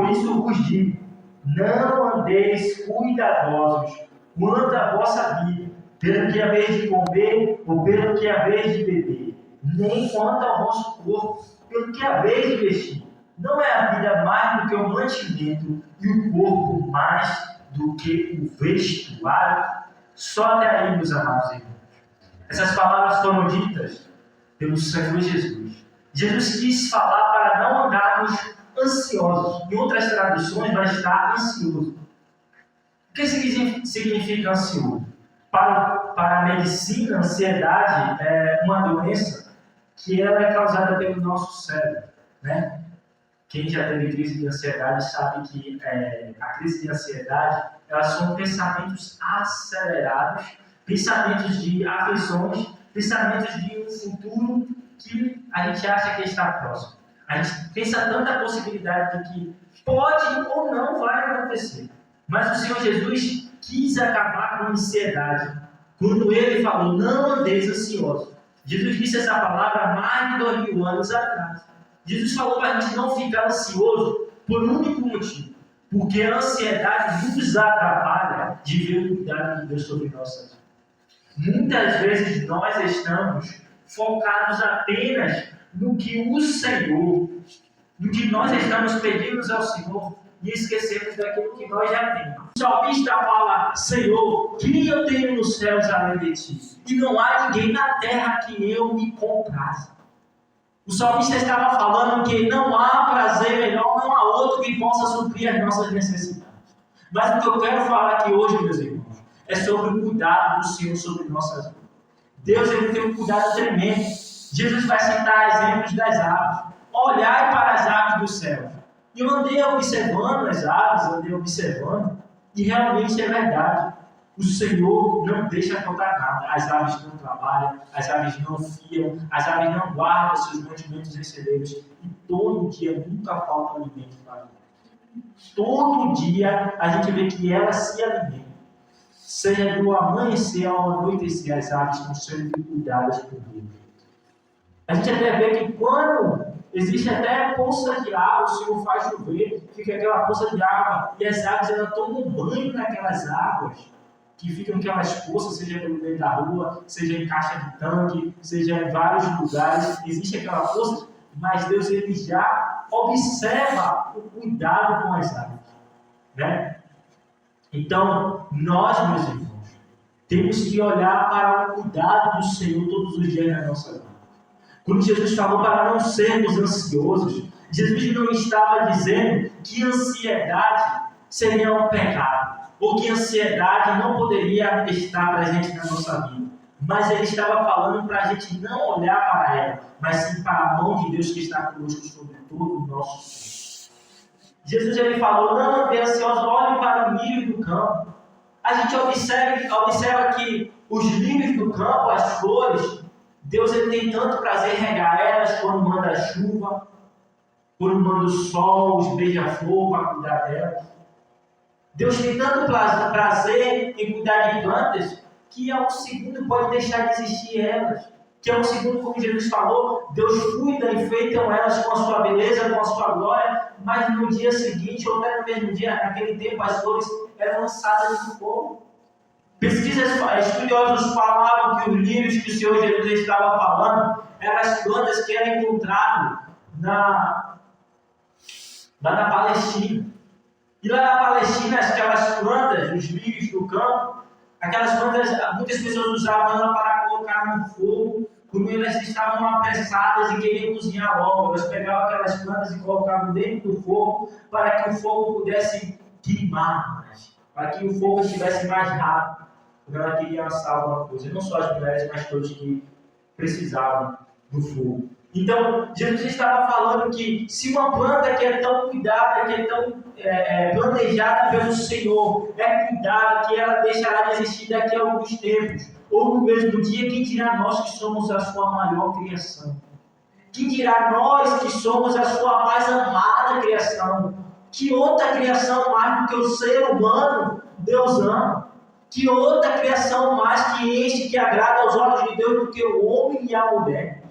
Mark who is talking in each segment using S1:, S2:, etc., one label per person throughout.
S1: Por isso vos digo, não andeis cuidadosos quanto à vossa vida, pelo que haveis de comer ou pelo que haveis de beber, nem quanto ao vosso corpo, pelo que haveis de vestir. Não é a vida mais do que o mantimento e o corpo mais do que o vestuário? Só até aí, meus amados irmãos. Essas palavras foram ditas pelo Senhor Jesus. Jesus quis falar para não andarmos ansiosos. Em outras traduções vai estar ansioso. O que significa ansioso? Para a medicina, a ansiedade é uma doença que ela é causada pelo nosso cérebro, né? Quem já teve crise de ansiedade sabe que a crise de ansiedade, elas são pensamentos acelerados, pensamentos de aflições, pensamentos de um futuro que a gente acha que está próximo. A gente pensa tanta possibilidade de que pode ou não vai acontecer. Mas o Senhor Jesus quis acabar com a ansiedade quando Ele falou, não andeis ansiosos. Jesus disse essa palavra há mais de 2000 anos atrás. Jesus falou para a gente não ficar ansioso por um único motivo. Porque a ansiedade nos atrapalha de ver o cuidado de Deus sobre nossas vidas. Muitas vezes nós estamos focados apenas no que o Senhor, no que nós estamos pedindo ao Senhor e esquecemos daquilo que nós já temos. O salmista fala, Senhor, que eu tenho nos céus além de ti? E não há ninguém na terra que eu me comprasse. O salmista estava falando que não há prazer melhor, não há outro que possa suprir as nossas necessidades. Mas o que eu quero falar aqui hoje, meus irmãos, é sobre o cuidado do Senhor sobre nossas vidas. Deus ele tem um cuidado tremendo. Jesus vai citar exemplos das aves. Olhai para as aves do céu. E eu andei observando as aves, e realmente é verdade. O Senhor não deixa faltar nada. As aves não trabalham, as aves não fiam, as aves não guardam seus mantimentos em celeiros. E todo dia nunca falta alimento para elas. Todo dia a gente vê que elas se alimentam. Seja do amanhecer ao anoitecer, as aves estão sendo cuidadas por Deus. A gente até vê que quando existe até poça de água, o Senhor faz chover, fica aquela poça de água, e as aves elas tomam banho naquelas águas, que ficam aquelas poças, seja pelo meio da rua, seja em caixa de tanque, seja em vários lugares, existe aquela poça, mas Deus ele já observa o cuidado com as aves, né? Então, nós, meus irmãos, temos que olhar para o cuidado do Senhor todos os dias na nossa vida. Quando Jesus falou para não sermos ansiosos, Jesus não estava dizendo que ansiedade seria um pecado, ou que ansiedade não poderia estar presente na nossa vida. Mas ele estava falando para a gente não olhar para ela, mas sim para a mão de Deus que está conosco sobre todo o nosso ser. Jesus ele falou, não ande ansioso, olhe para o lírio do campo. A gente observa que os lírios do campo, as flores, Deus ele tem tanto prazer em regar elas quando manda a chuva, quando manda o sol, os beija-flor para cuidar delas. Deus tem tanto prazer em cuidar de plantas que a um segundo pode deixar de existir elas. Que a um segundo, como Jesus falou, Deus cuida, enfeitam elas com a sua beleza, com a sua glória, mas no dia seguinte, ou até no mesmo dia, naquele tempo, as flores eram lançadas no fogo. Estudiosos falavam que os lírios que o Senhor Jesus estava falando eram as plantas que eram encontradas lá na Palestina. E lá na Palestina, aquelas plantas, os lírios do campo, aquelas plantas, muitas pessoas usavam ela para colocar no fogo, quando elas estavam apressadas e queriam cozinhar logo. Elas pegavam aquelas plantas e colocavam dentro do fogo para que o fogo pudesse queimar mais, para que o fogo estivesse mais rápido, quando ela queria assar alguma coisa. Não só as mulheres, mas todos que precisavam do fogo. Então, Jesus estava falando que se uma planta que é tão cuidada, que é tão planejada pelo Senhor, é cuidada, que ela deixará de existir daqui a alguns tempos, ou no mesmo dia, quem dirá nós que somos a sua maior criação? Quem dirá nós que somos a sua mais amada criação? Que outra criação mais do que o ser humano Deus ama? Que outra criação mais que enche, que agrada aos olhos de Deus do que o homem e a mulher?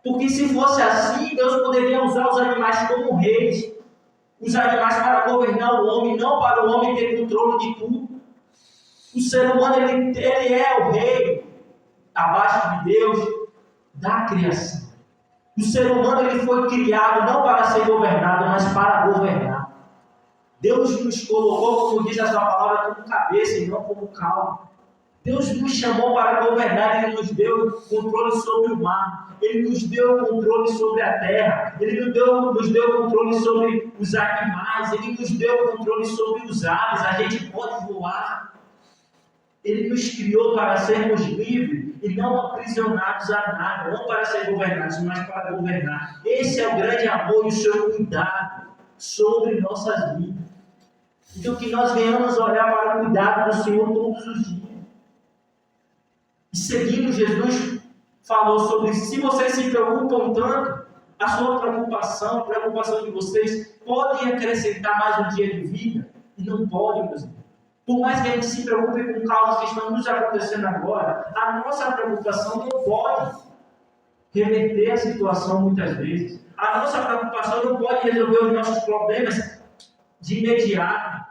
S1: Porque se fosse assim, Deus poderia usar os animais como reis. os animais para governar o homem, não para o homem ter controle de tudo. O ser humano, ele é o rei, abaixo de Deus, da criação. O ser humano, ele foi criado não para ser governado, mas para governar. Deus nos colocou, como diz a sua palavra, como cabeça e não como cauda. Deus nos chamou para governar, Ele nos deu controle sobre o mar, Ele nos deu controle sobre a terra, Ele nos deu controle sobre os animais, Ele nos deu controle sobre os aves, a gente pode voar. Ele nos criou para sermos livres e não aprisionados a nada, não para ser governados, mas para governar. Esse é o grande amor e o seu cuidado sobre nossas vidas. Então que nós venhamos olhar para o cuidado do Senhor todos os dias. E seguindo, Jesus falou sobre se vocês se preocupam tanto, a sua preocupação, a preocupação de vocês, pode acrescentar mais um dia de vida? E não pode, meus irmãos. Por mais que a gente se preocupe com causas que estão nos acontecendo agora, a nossa preocupação não pode reverter a situação muitas vezes. A nossa preocupação não pode resolver os nossos problemas de imediato.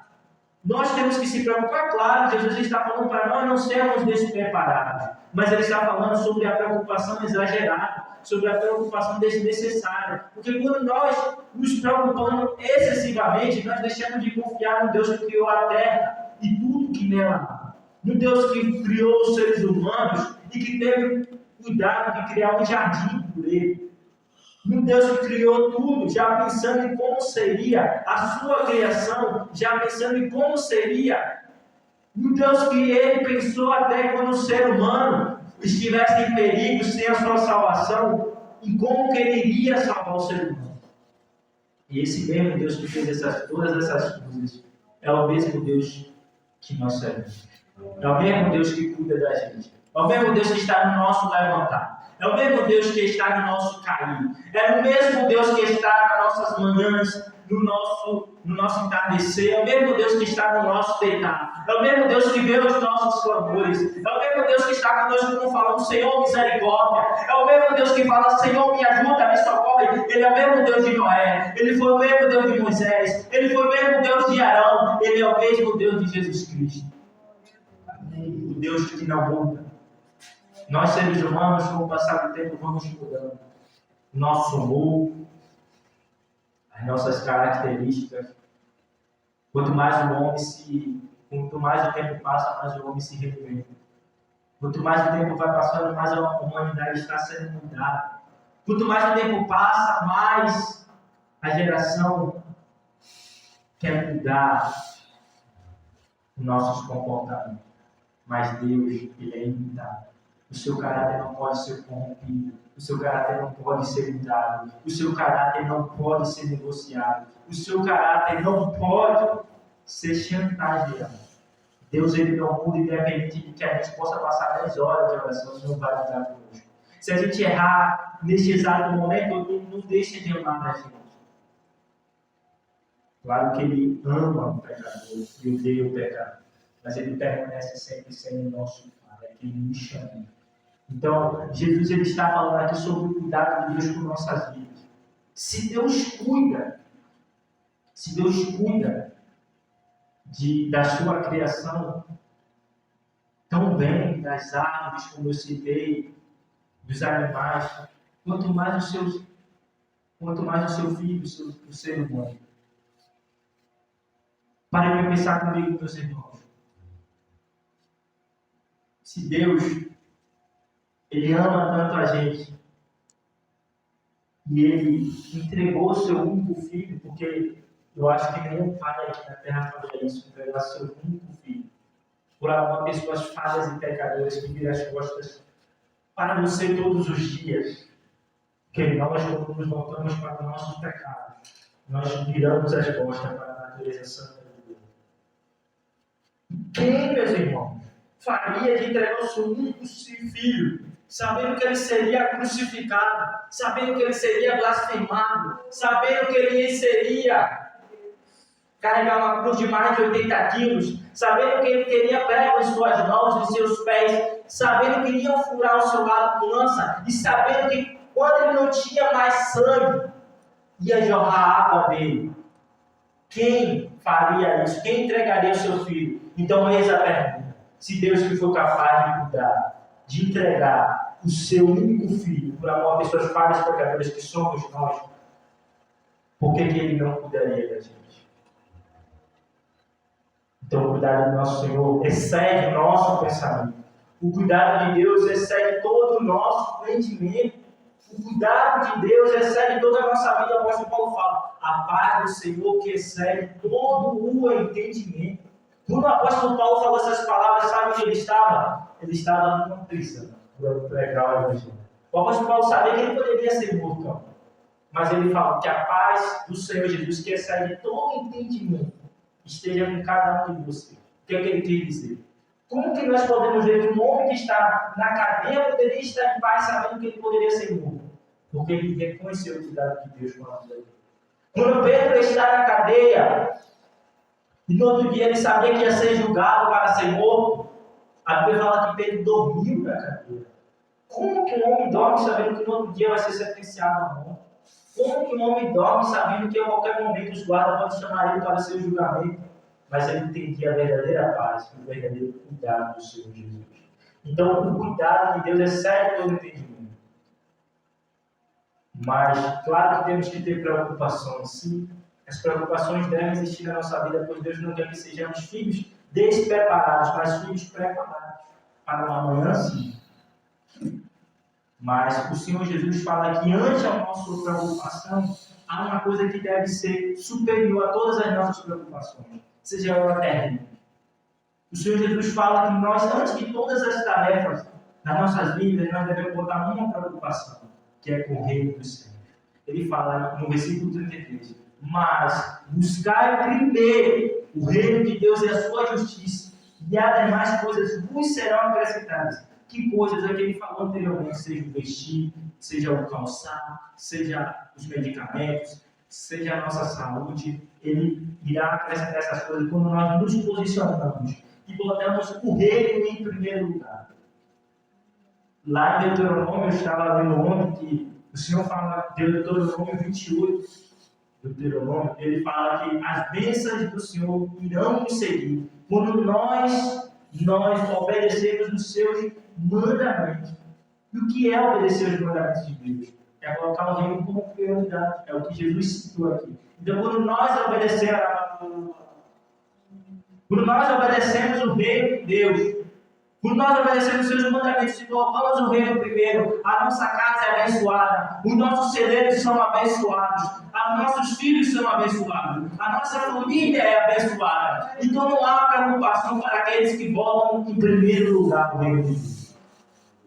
S1: Nós temos que se preocupar, claro, Jesus está falando para nós não sermos despreparados, mas Ele está falando sobre a preocupação exagerada, sobre a preocupação desnecessária. Porque quando nós nos preocupamos excessivamente, nós deixamos de confiar no Deus que criou a terra e tudo que nela há. No Deus que criou os seres humanos e que teve cuidado de criar um jardim por Ele. No Deus que criou tudo, já pensando em como seria a sua criação, já pensando em como seria. No Deus que Ele pensou até quando o ser humano estivesse em perigo, sem a sua salvação, em como que Ele iria salvar o ser humano. E esse mesmo Deus que fez todas essas coisas, é o mesmo Deus que nós servimos. É o mesmo Deus que cuida da gente. É o mesmo Deus que está no nosso levantar. É o mesmo Deus que está no nosso cair. É o mesmo Deus que está nas nossas manhãs, no nosso entardecer. É o mesmo Deus que está no nosso deitar. É o mesmo Deus que vê os nossos clamores. É o mesmo Deus que está conosco quando falamos, Senhor, misericórdia. É o mesmo Deus que fala, Senhor, me ajuda, me socorre. Ele é o mesmo Deus de Noé. Ele foi o mesmo Deus de Moisés. Ele foi o mesmo Deus de Arão. Ele é o mesmo Deus de Jesus Cristo. O Deus que não muda. Nós, seres humanos, com o passar do tempo, vamos mudando. Nosso humor, as nossas características. Quanto mais o tempo passa, mais o homem se reinventa. Quanto mais o tempo vai passando, mais a humanidade está sendo mudada. Quanto mais o tempo passa, mais a geração quer mudar os nossos comportamentos. Mas Deus, Ele é imutável. O seu caráter não pode ser corrompido. O seu caráter não pode ser mudado. O seu caráter não pode ser negociado. O seu caráter não pode ser chantageado. Deus, Ele não muda, independente de que a gente possa passar 10 horas de oração, Ele não vai mudar conosco. Se a gente errar neste exato momento, Ele não deixa de amar a gente. Claro que Ele ama o pecador e odeia o pecado. Mas Ele permanece sempre sendo o nosso Pai, é que Ele nos chama. Então, Jesus ele está falando aqui sobre o cuidado de Deus com nossas vidas. Se Deus cuida da sua criação, tão bem, das árvores, como eu citei, dos animais, quanto mais o seu filho, o ser humano. Parem para pensar comigo, meus irmãos. Se Deus Ele ama tanto a gente e Ele entregou o seu único filho, porque eu acho que nenhum pai aqui na terra faria isso, entregar seu único filho por amar pessoas falhas e pecadoras que viram as costas para você todos os dias. Que nós, quando nos voltamos para os nossos pecados, nós viramos as costas para a natureza santa de Deus. Quem, meus irmãos, faria de entregar o seu único filho, sabendo que ele seria crucificado, sabendo que ele seria blasfemado, sabendo que ele seria carregar uma cruz de mais de 80 quilos, sabendo que ele teria prego em suas mãos e seus pés, sabendo que iriam furar o seu lado com lança, e sabendo que quando ele não tinha mais sangue, ia jorrar água dele. Quem faria isso? Quem entregaria o seu filho? Então, eis a pergunta. Se Deus que foi capaz de cuidar, de entregar o seu único filho por amor a pessoas falhas e pecadoras que somos nós, por que Ele não cuidaria da gente? Então, o cuidado do nosso Senhor excede o nosso pensamento. O cuidado de Deus excede todo o nosso entendimento. O cuidado de Deus excede toda a nossa vida. O apóstolo Paulo fala, a paz do Senhor que excede todo o entendimento. Quando o apóstolo Paulo falou essas palavras, sabe onde ele estava? Ele estava numa prisão, para pregar o evangelho. O apóstolo Paulo sabia que ele poderia ser morto, mas ele fala que a paz do Senhor Jesus, que excede todo entendimento, esteja com cada um de vocês. O que é que ele quer dizer? Como que nós podemos ver que um homem que está na cadeia poderia estar em paz sabendo que ele poderia ser morto? Porque ele reconheceu o cuidado de Deus com a vida dele. Quando Pedro está na cadeia, e no outro dia ele sabia que ia ser julgado para ser morto, a Bíblia fala que Pedro dormiu na cadeia. Como que um homem dorme sabendo que no outro dia vai ser sentenciado à morte? Como que um homem dorme sabendo que a qualquer momento os guardas podem chamar ele para seu julgamento? Mas ele entendia a verdadeira paz, o verdadeiro cuidado do Senhor Jesus. Então, o cuidado de Deus excede todo entendimento. Mas, claro que temos que ter preocupações, sim. As preocupações devem existir na nossa vida, pois Deus não quer que sejamos filhos despreparados, mas filhos preparados para uma amanhã, sim. Mas o Senhor Jesus fala que ante a nossa preocupação, há uma coisa que deve ser superior a todas as nossas preocupações, seja ela terrena. O Senhor Jesus fala que nós, antes de todas as tarefas das nossas vidas, nós devemos botar uma preocupação, que é com o reino do Senhor. Ele fala no versículo 33, mas buscai primeiro o reino de Deus e a sua justiça, e as demais coisas vos serão acrescentadas. Que coisas é que ele falou anteriormente, seja o vestir, seja o calçar, seja os medicamentos, seja a nossa saúde, ele irá acrescentar essas coisas quando nós nos posicionamos e botamos o reino em primeiro lugar. Lá em Deuteronômio, eu estava lendo ontem que o Senhor fala, Deuteronômio 28, Deuteronômio, ele fala que as bênçãos do Senhor irão nos seguir quando nós obedecemos os seus mandamentos. E o que é obedecer os mandamentos de Deus? É colocar o reino como prioridade. É o que Jesus citou aqui. Então, quando nós obedecemos o reino de Deus, quando nós obedecemos os seus mandamentos e colocamos o reino primeiro, a nossa casa é abençoada, os nossos celeiros são abençoados, os nossos filhos são abençoados, a nossa família é abençoada. Então não há preocupação para aqueles que botam em primeiro lugar o reino de Deus.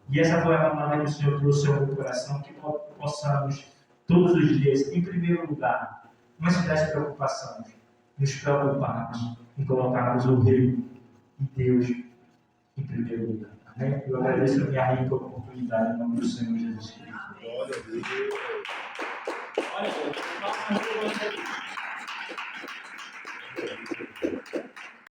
S1: E essa foi a palavra que o Senhor trouxe ao meu coração, que possamos todos os dias, em primeiro lugar, não se desse preocupação, nos preocuparmos em colocarmos o reino de Deus em primeiro lugar. Amém? Eu agradeço a minha rica oportunidade em nome do Senhor Jesus Cristo. Glória a Deus.